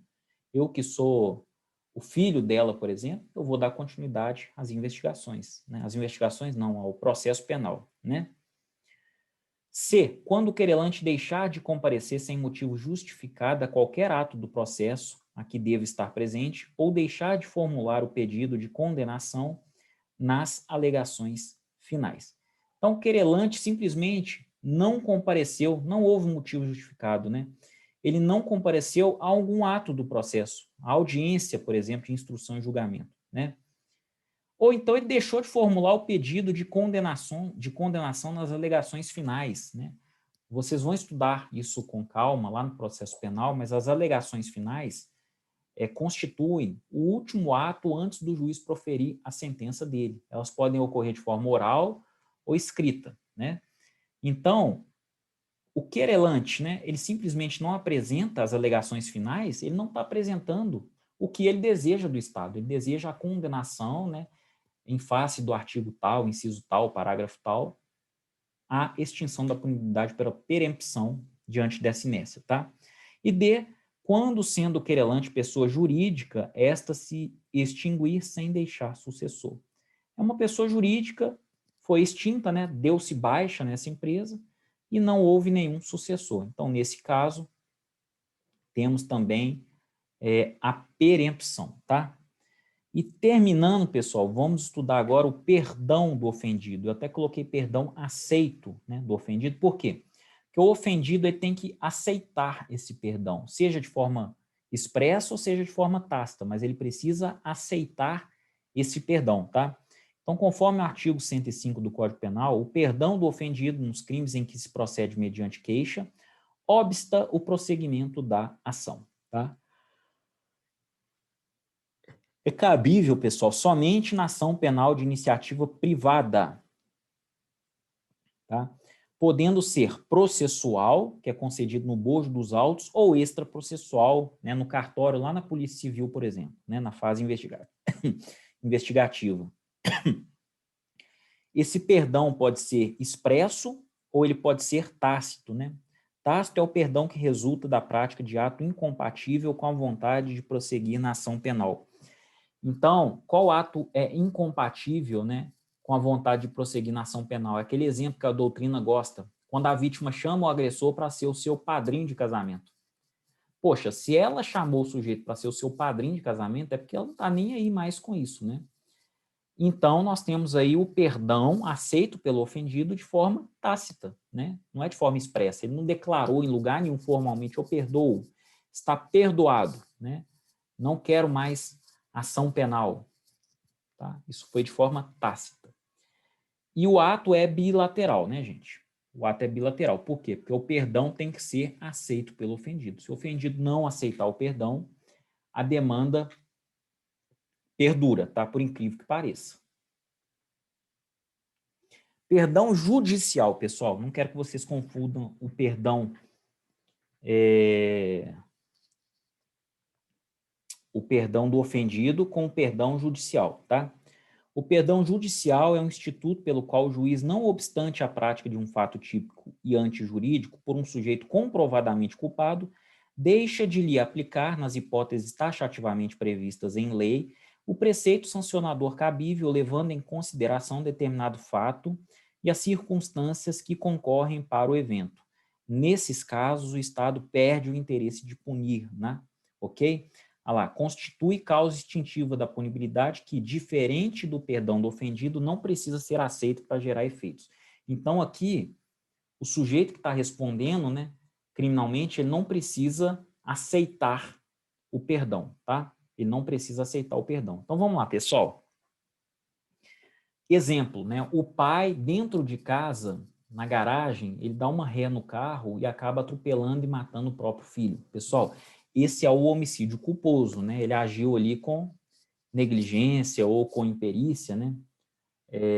Speaker 1: eu que sou o filho dela, por exemplo, eu vou dar continuidade às investigações. Né? As investigações não, ao processo penal. Né? C. Quando o querelante deixar de comparecer sem motivo justificado a qualquer ato do processo a que deva estar presente ou deixar de formular o pedido de condenação nas alegações finais. Então, o querelante simplesmente não compareceu, não houve motivo justificado, né? Ele não compareceu a algum ato do processo, a audiência, por exemplo, de instrução e julgamento, né? Ou então ele deixou de formular o pedido de condenação nas alegações finais, né? Vocês vão estudar isso com calma lá no processo penal, mas as alegações finais constituem o último ato antes do juiz proferir a sentença dele. Elas podem ocorrer de forma oral ou escrita, né? Então, o querelante, né, ele simplesmente não apresenta as alegações finais, ele não está apresentando o que ele deseja do Estado. Ele deseja a condenação, né, em face do artigo tal, inciso tal, parágrafo tal, a extinção da punibilidade pela perempção diante dessa inércia, tá? E D, quando sendo o querelante pessoa jurídica, esta se extinguir sem deixar sucessor. É uma pessoa jurídica, foi extinta, né? Deu-se baixa nessa empresa e não houve nenhum sucessor. Então, nesse caso, temos também a perempção, tá? E terminando, pessoal, vamos estudar agora o perdão do ofendido. Eu até coloquei perdão aceito, né, do ofendido. Por quê? Porque o ofendido ele tem que aceitar esse perdão, seja de forma expressa ou seja de forma tácita, mas ele precisa aceitar esse perdão, tá? Então, conforme o artigo 105 do Código Penal, o perdão do ofendido nos crimes em que se procede mediante queixa obsta o prosseguimento da ação, tá? É cabível, pessoal, somente na ação penal de iniciativa privada, tá? Podendo ser processual, que é concedido no bojo dos autos, ou extraprocessual, né, no cartório, lá na Polícia Civil, por exemplo, né, na fase investigativa. Esse perdão pode ser expresso ou ele pode ser tácito, né? Tácito é o perdão que resulta da prática de ato incompatível com a vontade de prosseguir na ação penal. Então, qual ato é incompatível, né, com a vontade de prosseguir na ação penal? É aquele exemplo que a doutrina gosta, quando a vítima chama o agressor para ser o seu padrinho de casamento. Poxa, se ela chamou o sujeito para ser o seu padrinho de casamento, é porque ela não está nem aí mais com isso, né? Então, nós temos aí o perdão aceito pelo ofendido de forma tácita, né? Não é de forma expressa. Ele não declarou em lugar nenhum formalmente, eu perdoo, está perdoado, né? Não quero mais ação penal. Tá? Isso foi de forma tácita. E o ato é bilateral, né, gente? O ato é bilateral. Por quê? Porque o perdão tem que ser aceito pelo ofendido. Se o ofendido não aceitar o perdão, a demanda perdura, tá? Por incrível que pareça. Perdão judicial, pessoal. Não quero que vocês confundam o perdão do ofendido com o perdão judicial, tá? O perdão judicial é um instituto pelo qual o juiz, não obstante a prática de um fato típico e antijurídico por um sujeito comprovadamente culpado, deixa de lhe aplicar, nas hipóteses taxativamente previstas em lei, o preceito sancionador cabível, levando em consideração determinado fato e as circunstâncias que concorrem para o evento. Nesses casos, o Estado perde o interesse de punir, né? Ok? Lá, constitui causa extintiva da punibilidade que, diferente do perdão do ofendido, não precisa ser aceito para gerar efeitos. Então, aqui, o sujeito que está respondendo, né, criminalmente, ele não precisa aceitar o perdão, tá? Ele não precisa aceitar o perdão. Então, vamos lá, pessoal. Exemplo, né? O pai, dentro de casa, na garagem, ele dá uma ré no carro e acaba atropelando e matando o próprio filho. Pessoal, esse é o homicídio culposo, né? Ele agiu ali com negligência ou com imperícia, né?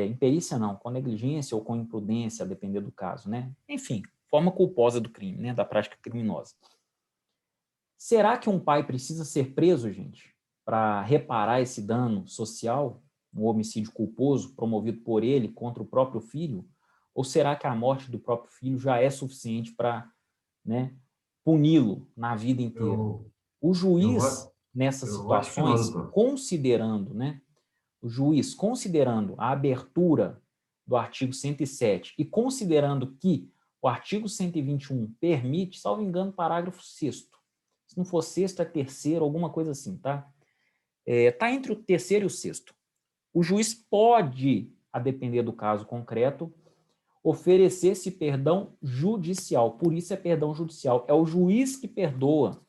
Speaker 1: Imperícia não, com negligência ou com imprudência, a depender do caso, né? Enfim, forma culposa do crime, né? Da prática criminosa. Será que um pai precisa ser preso, gente? para reparar esse dano social, um homicídio culposo promovido por ele contra o próprio filho? Ou será que a morte do próprio filho já é suficiente para, né, puni-lo na vida inteira?
Speaker 2: Eu,
Speaker 1: O
Speaker 2: eu,
Speaker 1: juiz,
Speaker 2: a-
Speaker 1: nessas
Speaker 2: eu acho que não,
Speaker 1: situações,
Speaker 2: doutor.
Speaker 1: considerando, né, o juiz considerando a abertura do artigo 107 e considerando que o artigo 121 permite, salvo engano, parágrafo 6º. Se não for sexto, é terceiro, alguma coisa assim, tá? Tá entre o terceiro e o sexto. O juiz pode, a depender do caso concreto, oferecer esse perdão judicial. Por isso é perdão judicial. É o juiz que perdoa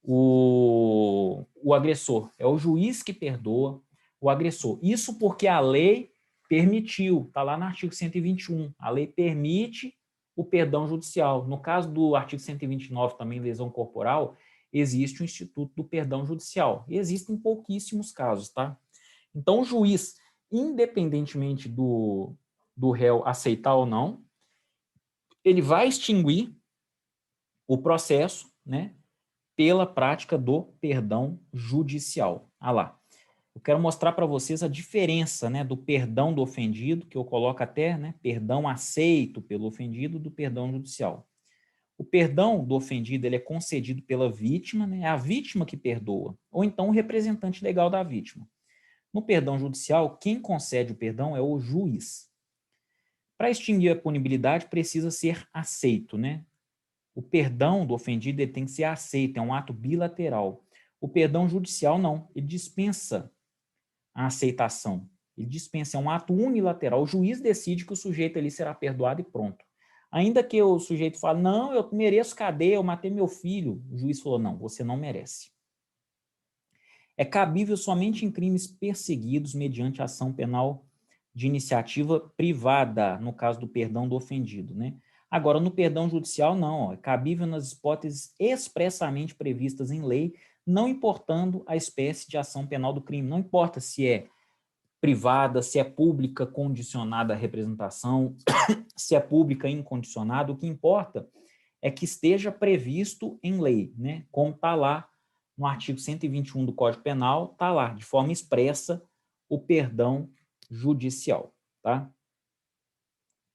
Speaker 1: o agressor. É o juiz que perdoa o agressor. Isso porque a lei permitiu, está lá no artigo 121. A lei permite o perdão judicial. No caso do artigo 129, também lesão corporal, existe o instituto do perdão judicial. E existem pouquíssimos casos, tá? Então, o juiz, independentemente do réu aceitar ou não, ele vai extinguir o processo, né, pela prática do perdão judicial. Ah lá. Eu quero mostrar para vocês a diferença, né, do perdão do ofendido, que eu coloco até, né, perdão aceito pelo ofendido, do perdão judicial. O perdão do ofendido ele é concedido pela vítima, né, é a vítima que perdoa, ou então o representante legal da vítima. No perdão judicial, quem concede o perdão é o juiz. Para extinguir a punibilidade, precisa ser aceito, né? O perdão do ofendido ele tem que ser aceito, é um ato bilateral. O perdão judicial não, ele dispensa a aceitação. Ele dispensa, é um ato unilateral. O juiz decide que o sujeito ali será perdoado e pronto. Ainda que o sujeito fale, não, eu mereço cadeia, eu matei meu filho. O juiz falou, não, você não merece. É cabível somente em crimes perseguidos mediante ação penal de iniciativa privada, no caso do perdão do ofendido, né? Agora, no perdão judicial, não, ó, é cabível nas hipóteses expressamente previstas em lei, não importando a espécie de ação penal do crime. Não importa se é privada, se é pública condicionada à representação, se é pública incondicionada, o que importa é que esteja previsto em lei, né? Como está lá no artigo 121 do Código Penal, está lá, de forma expressa, o perdão judicial, tá?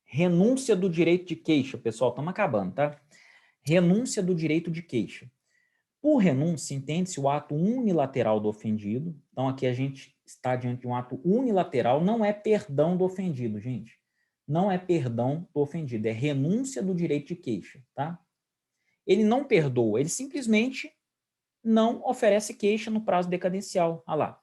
Speaker 1: Renúncia do direito de queixa, pessoal, estamos acabando, tá? Renúncia do direito de queixa. Por renúncia, entende-se o ato unilateral do ofendido. Então, aqui a gente está diante de um ato unilateral, não é perdão do ofendido, gente. Não é perdão do ofendido, é renúncia do direito de queixa, tá? Ele não perdoa, ele simplesmente não oferece queixa no prazo decadencial. Ah lá.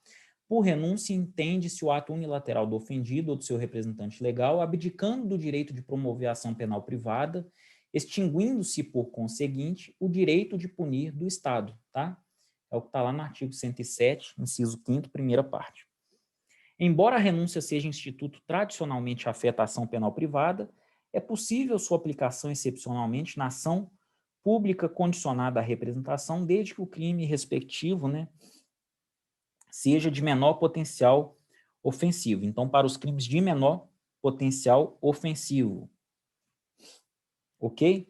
Speaker 1: Por renúncia, entende-se o ato unilateral do ofendido ou do seu representante legal, abdicando do direito de promover a ação penal privada, extinguindo-se, por conseguinte, o direito de punir do Estado, tá? É o que está lá no artigo 107, inciso 5º, primeira parte. Embora a renúncia seja instituto tradicionalmente afeta a ação penal privada, é possível sua aplicação excepcionalmente na ação pública condicionada à representação, desde que o crime respectivo, né, seja de menor potencial ofensivo. Então, para os crimes de menor potencial ofensivo. Ok?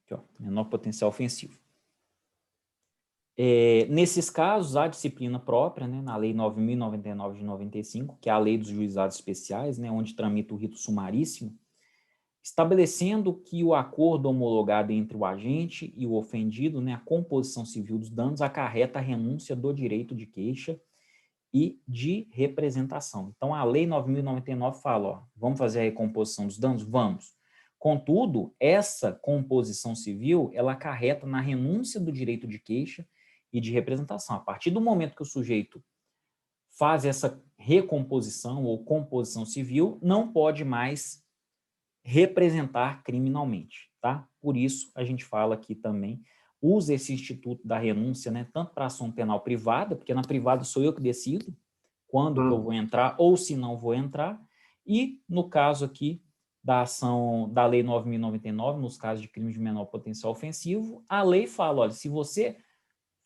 Speaker 1: Aqui, ó, menor potencial ofensivo. Nesses casos, há disciplina própria, né, na Lei 9.099 de 95, que é a Lei dos Juizados Especiais, né, onde tramita o rito sumaríssimo, estabelecendo que o acordo homologado entre o agente e o ofendido, né, a composição civil dos danos, acarreta a renúncia do direito de queixa e de representação. Então, a Lei 9.099 fala, ó, vamos fazer a recomposição dos danos? Vamos. Contudo, essa composição civil, ela acarreta na renúncia do direito de queixa e de representação. A partir do momento que o sujeito faz essa recomposição ou composição civil, não pode mais representar criminalmente, tá? Por isso, a gente fala aqui também, usa esse instituto da renúncia, né, tanto para ação penal privada, porque na privada sou eu que decido quando que eu vou entrar ou se não vou entrar, e no caso aqui da ação da Lei 9.099, nos casos de crimes de menor potencial ofensivo, a lei fala, olha, se você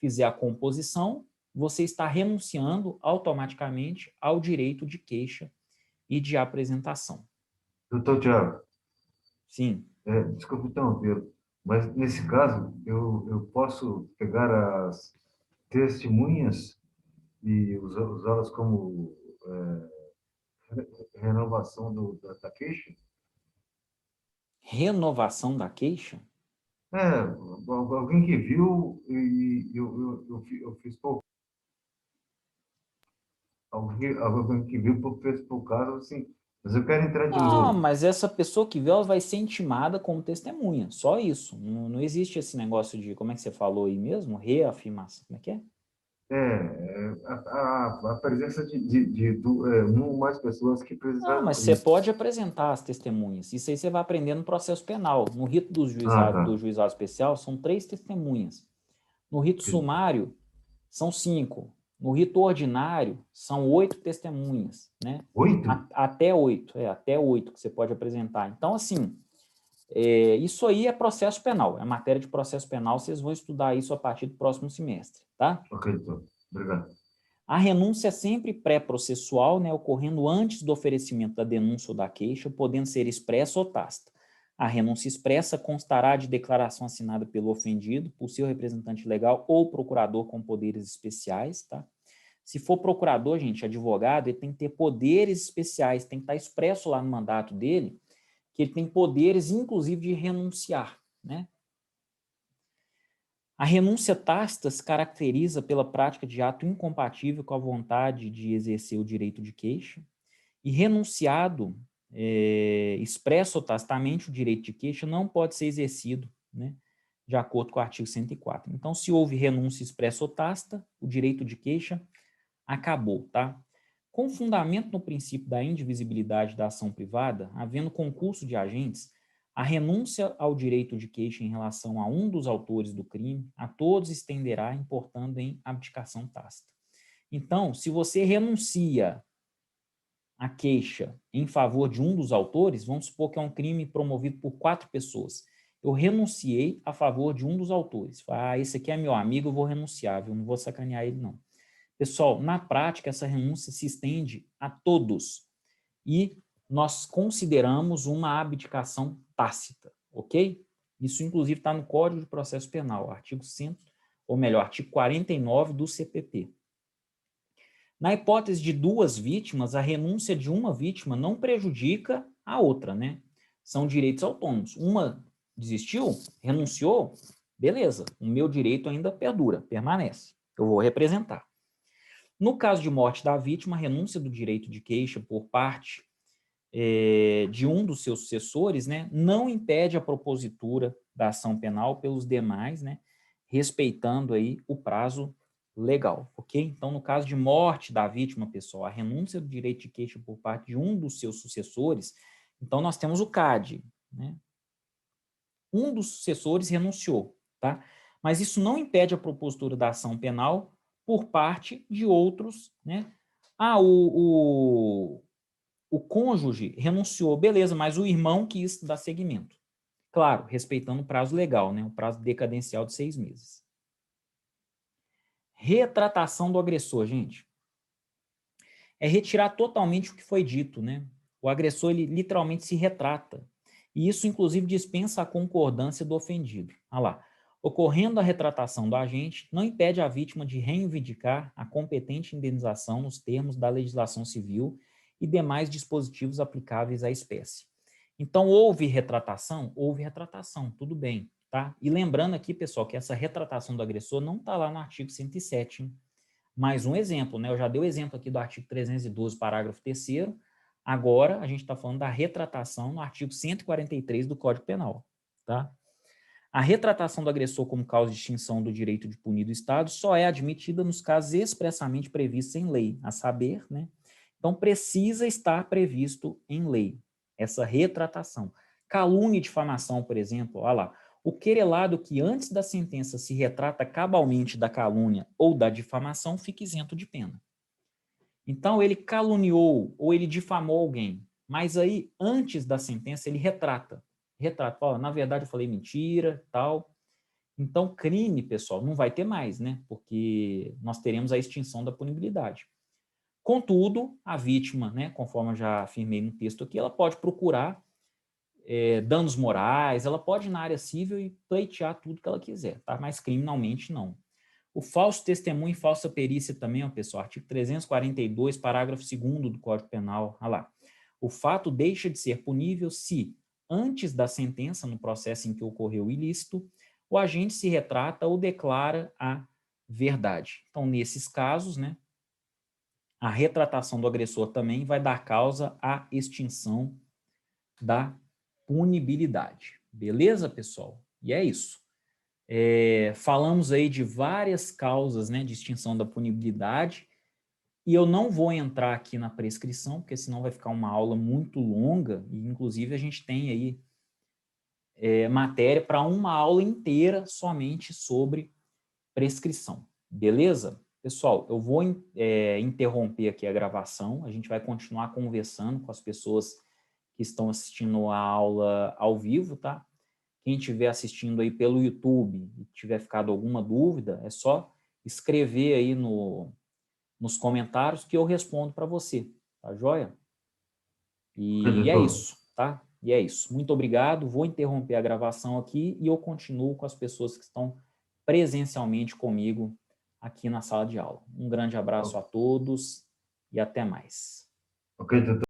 Speaker 1: fizer a composição, você está renunciando automaticamente ao direito de queixa e de apresentação.
Speaker 2: Doutor Tiago,
Speaker 1: Sim.
Speaker 2: desculpe interromper, Mas, nesse caso, eu posso pegar as testemunhas e usá-las como renovação da queixa?
Speaker 1: Renovação da queixa?
Speaker 2: É, alguém que viu e eu fiz pouco. Alguém que viu fez pouco caso, assim, mas eu quero entrar de
Speaker 1: Não,
Speaker 2: novo.
Speaker 1: mas essa pessoa que viu, ela vai ser intimada como testemunha, só isso. Não, não existe esse negócio de, como é que você falou aí mesmo? Reafirmação, como é que é?
Speaker 2: A presença um ou mais pessoas que
Speaker 1: Não,
Speaker 2: precisaram.
Speaker 1: mas você pode apresentar as testemunhas. Isso aí você vai aprender no processo penal. No rito
Speaker 2: Ah, tá.
Speaker 1: do juizado especial, são 3 testemunhas. No rito sumário, são 5. No rito ordinário, são 8 testemunhas, né?
Speaker 2: 8?
Speaker 1: Até 8, até 8 que você pode apresentar. Então, assim, isso aí é processo penal, é matéria de processo penal, vocês vão estudar isso a partir do próximo semestre, tá?
Speaker 2: Ok, então. Obrigado.
Speaker 1: A renúncia é sempre pré-processual, né, ocorrendo antes do oferecimento da denúncia ou da queixa, podendo ser expressa ou tácita. A renúncia expressa constará de declaração assinada pelo ofendido, por seu representante legal ou procurador com poderes especiais, tá? Se for procurador, gente, advogado, ele tem que ter poderes especiais, tem que estar expresso lá no mandato dele, que ele tem poderes, inclusive, de renunciar, né? A renúncia tácita se caracteriza pela prática de ato incompatível com a vontade de exercer o direito de queixa, e renunciado, expresso ou tacitamente, o direito de queixa não pode ser exercido, né, de acordo com o artigo 104. Então, se houve renúncia expressa ou tácita, o direito de queixa acabou, tá? Com fundamento no princípio da indivisibilidade da ação privada, havendo concurso de agentes, a renúncia ao direito de queixa em relação a um dos autores do crime, a todos estenderá, importando em abdicação tácita. Então, se você renuncia à queixa em favor de um dos autores, vamos supor que é um crime promovido por 4 pessoas. Eu renunciei a favor de um dos autores. Esse aqui é meu amigo, eu vou renunciar, eu não vou sacanear ele, não. Pessoal, na prática, essa renúncia se estende a todos e nós consideramos uma abdicação tácita, ok? Isso, inclusive, está no Código de Processo Penal, artigo 100, ou melhor, artigo 49 do CPP. Na hipótese de 2 vítimas, a renúncia de uma vítima não prejudica a outra, né? São direitos autônomos. Uma desistiu, renunciou, beleza, o meu direito ainda perdura, permanece. Eu vou representar. No caso de morte da vítima, a renúncia do direito de queixa por parte de um dos seus sucessores, né, não impede a propositura da ação penal pelos demais, né, respeitando aí o prazo legal, ok? Então, no caso de morte da vítima, pessoal, a renúncia do direito de queixa por parte de um dos seus sucessores, então nós temos o CAD, né? Um dos sucessores renunciou, tá? Mas isso não impede a propositura da ação penal por parte de outros, né? O cônjuge renunciou, beleza, mas o irmão quis dar seguimento. Claro, respeitando o prazo legal, né? O prazo decadencial de 6 meses. Retratação do agressor, gente. É retirar totalmente o que foi dito, né? O agressor, ele literalmente se retrata. E isso, inclusive, dispensa a concordância do ofendido. Olha lá. Ocorrendo a retratação do agente, não impede a vítima de reivindicar a competente indenização nos termos da legislação civil e demais dispositivos aplicáveis à espécie. Então, houve retratação? Houve retratação, tudo bem, tá? E lembrando aqui, pessoal, que essa retratação do agressor não está lá no artigo 107, hein? Mais um exemplo, né? Eu já dei o exemplo aqui do artigo 312, parágrafo 3º. Agora, a gente está falando da retratação no artigo 143 do Código Penal, tá? A retratação do agressor como causa de extinção do direito de punir do Estado só é admitida nos casos expressamente previstos em lei, a saber, né? Então, precisa estar previsto em lei essa retratação. Calúnia e difamação, por exemplo, olha lá, o querelado que antes da sentença se retrata cabalmente da calúnia ou da difamação fica isento de pena. Então, ele caluniou ou ele difamou alguém, mas aí, antes da sentença, ele retrata. Retrata, fala, na verdade eu falei mentira, tal. Então, crime, pessoal, não vai ter mais, né? Porque nós teremos a extinção da punibilidade. Contudo, a vítima, né, conforme eu já afirmei no texto aqui, ela pode procurar danos morais, ela pode ir na área civil e pleitear tudo que ela quiser, tá? Mas criminalmente não. O falso testemunho e falsa perícia também, ó, pessoal, artigo 342, parágrafo 2º do Código Penal, olha lá. O fato deixa de ser punível se, antes da sentença, no processo em que ocorreu o ilícito, o agente se retrata ou declara a verdade. Então, nesses casos, né, a retratação do agressor também vai dar causa à extinção da punibilidade. Beleza, pessoal? E é isso. Falamos aí de várias causas, né, de extinção da punibilidade, e eu não vou entrar aqui na prescrição, porque senão vai ficar uma aula muito longa, e inclusive a gente tem aí matéria para uma aula inteira somente sobre prescrição. Beleza? Pessoal, eu vou interromper aqui a gravação, a gente vai continuar conversando com as pessoas que estão assistindo a aula ao vivo, tá? Quem estiver assistindo aí pelo YouTube e tiver ficado alguma dúvida, é só escrever aí nos comentários que eu respondo para você, tá joia?
Speaker 2: Ok,
Speaker 1: E é
Speaker 2: doutor.
Speaker 1: isso, tá? E é isso. Muito obrigado. Vou interromper a gravação aqui e eu continuo com as pessoas que estão presencialmente comigo aqui na sala de aula. Um grande abraço a todos e até mais.
Speaker 2: Ok, doutor.